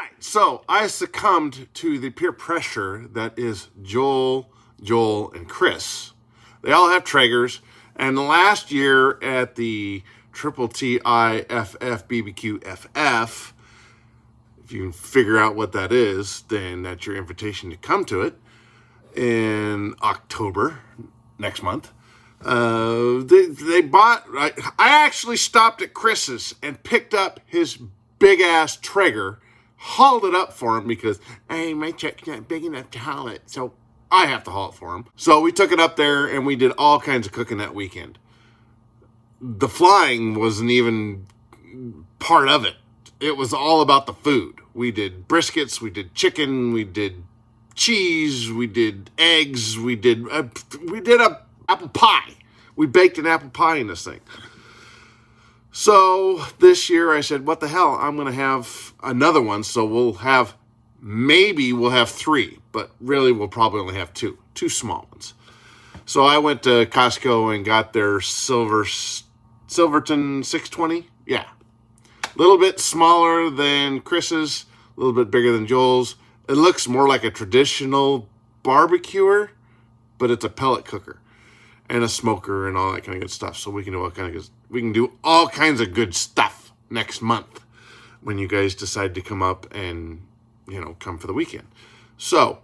right, so I succumbed to the peer pressure that is Joel, and Chris. They all have Traegers, and last year at the Triple TIFF BBQ FF, if you can figure out what that is, then that's your invitation to come to it in October next month. They bought. I actually stopped at Chris's and picked up his big ass Traeger, hauled it up for him because, hey, my truck's not big enough to haul it, so I have to haul it for him. So we took it up there and we did all kinds of cooking that weekend. The flying wasn't even part of it. It was all about the food. We did briskets, we did chicken, we did cheese, we did eggs, we did a apple pie. We baked an apple pie in this thing. So this year I said, what the hell? I'm going to have another one. So we'll have 3, but really we'll probably only have two small ones. So I went to Costco and got their Silverton 620. Yeah. A little bit smaller than Chris's, a little bit bigger than Joel's. It looks more like a traditional barbecuer, but it's a pellet cooker and a smoker and all that kind of good stuff. So we can do all kinds of good stuff next month when you guys decide to come up and, come for the weekend. So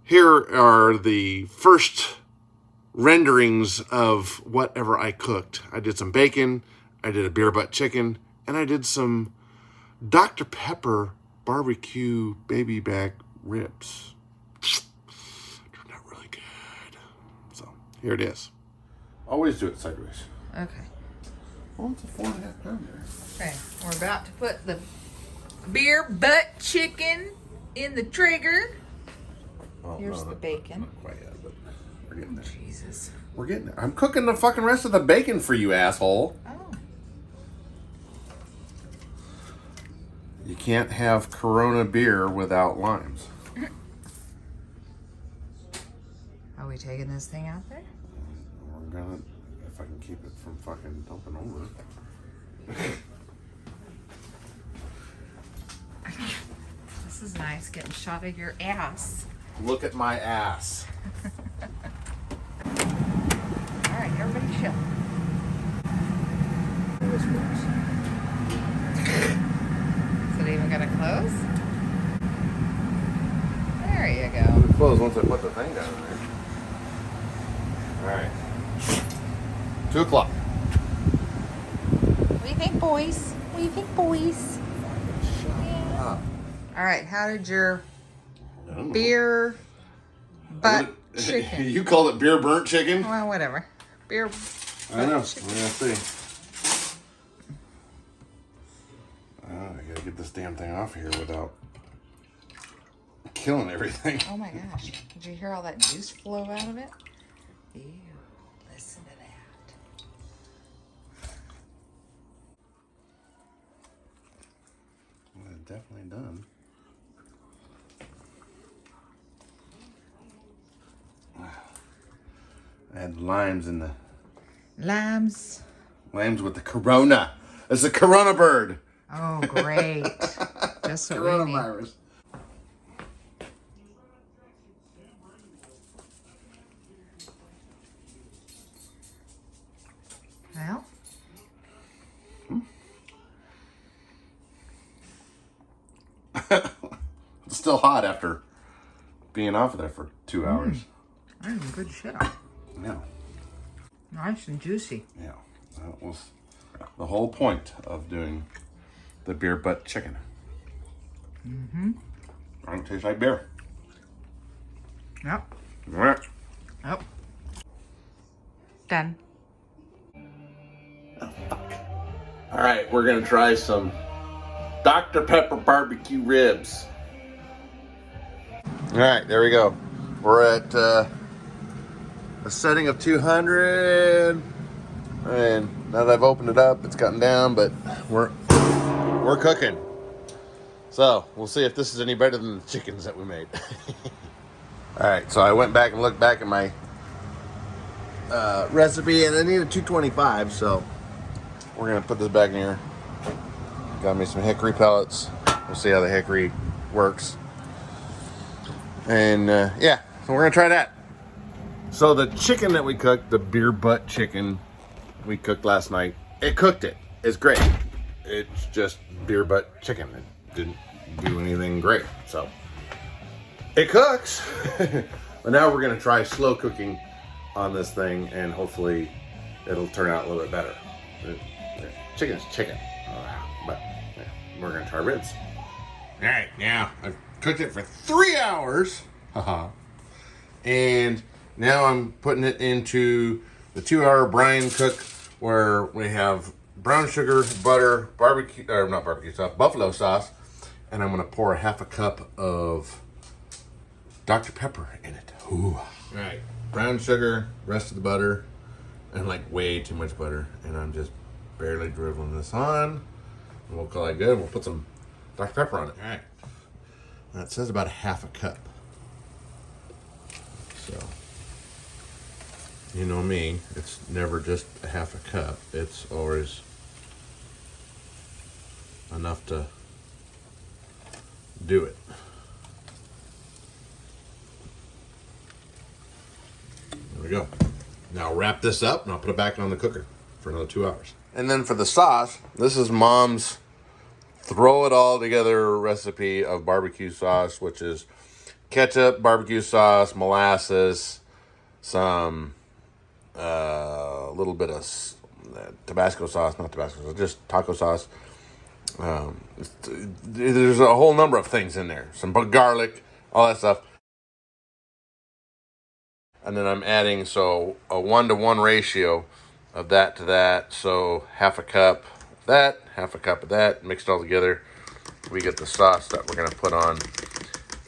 here are the first renderings of whatever I cooked. I did some bacon, I did a beer butt chicken, and I did some Dr. Pepper barbecue baby back ribs. Turned out really good. So here it is. Always do it sideways. Okay. Well, it's a 4.5 pounder. Okay, we're about to put the beer butt chicken in the Traeger. Oh, Here's the bacon. Not quite yet, but we're getting there. Jesus. We're getting there. I'm cooking the fucking rest of the bacon for you, asshole. Oh. You can't have Corona beer without limes. Are we taking this thing out there? We're gonna, if I can keep it from fucking dumping over. This is nice, getting shot of your ass. Look at my ass. All right, everybody chill. This works. Is it even gonna close? There you go. It'll close once I put the thing down there. All right. 2 o'clock. What do you think, boys? What do you think, boys? Shut up. All right, how did your I don't know. beer butt chicken? You called it beer burnt chicken? Well, whatever. Beer I know. chicken. We're gonna see. I gotta get this damn thing off here without killing everything. Oh my gosh. Did you hear all that juice flow out of it? Ew. Listen to that. Well, it's definitely done. I had limes in the... Limes. Limes with the Corona. It's a Corona bird. Oh, great. Just what we need. Coronavirus. Well, It's still hot after being off of there for 2 hours. that's good shit. Yeah. Nice and juicy. Yeah. That was the whole point of doing the beer butt chicken. Mm-hmm. I don't taste like beer. Yep. All right. Yep. Done. All right, we're gonna try some Dr. Pepper barbecue ribs. All right, there we go. We're at a setting of 200, and now that I've opened it up, it's gotten down, but we're cooking. So we'll see if this is any better than the chickens that we made. All right, so I went back and looked back at my recipe, and I needed 225, so we're gonna put this back in here. Got me some hickory pellets. We'll see how the hickory works. And yeah, so we're gonna try that. So the chicken that we cooked, the beer butt chicken we cooked last night, it cooked it. It's great. It's just beer butt chicken. It didn't do anything great. So it cooks. But now we're gonna try slow cooking on this thing, and hopefully it'll turn out a little bit better. Chicken's chicken. But yeah, we're gonna try ribs. All right, now I've cooked it for 3 hours. And now I'm putting it into the 2-hour brine cook where we have brown sugar, butter, barbecue, or not barbecue sauce, buffalo sauce, and I'm gonna pour a half a cup of Dr. Pepper in it. Ooh. All right, brown sugar, rest of the butter, and like way too much butter, and I'm just barely drizzling this on. And we'll call it good. We'll put some Dr. Pepper on it. All right. Now it says about a half a cup. So, you know me, it's never just a half a cup. It's always enough to do it. There we go. Now I'll wrap this up and I'll put it back on the cooker for another 2 hours. And then for the sauce, this is Mom's throw it all together recipe of barbecue sauce, which is ketchup, barbecue sauce, molasses, some little bit of Tabasco sauce, not Tabasco sauce, just taco sauce. There's a whole number of things in there. Some garlic, all that stuff. And then I'm adding, so a 1-to-1 ratio of that to that. So half a cup of that, half a cup of that, mixed all together. We get the sauce that we're gonna put on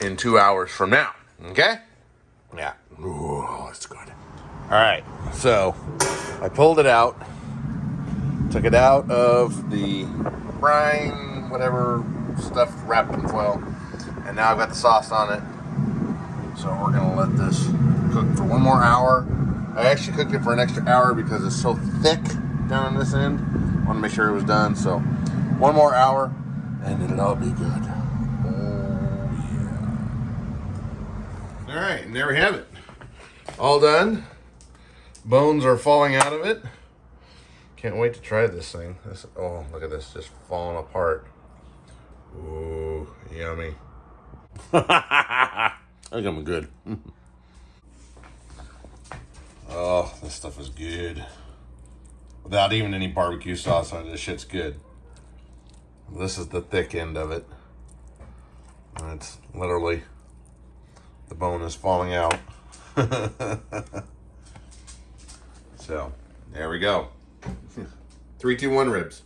in 2 hours from now, okay? Yeah, ooh, it's good. All right, so I pulled it out, took it out of the brine, whatever stuff wrapped in foil, and now I've got the sauce on it. So we're gonna let this cook for 1 more hour. I actually cooked it for an extra hour because it's so thick down on this end. I want to make sure it was done. So 1 more hour and it'll all be good. Oh yeah. All right, and there we have it. All done. Bones are falling out of it. Can't wait to try this thing. Oh, look at this, just falling apart. Ooh, yummy. I think I'm good. Oh, this stuff is good. Without even any barbecue sauce on it, this shit's good. This is the thick end of it. And it's literally, the bone is falling out. So, there we go. 3, 2, 1 ribs.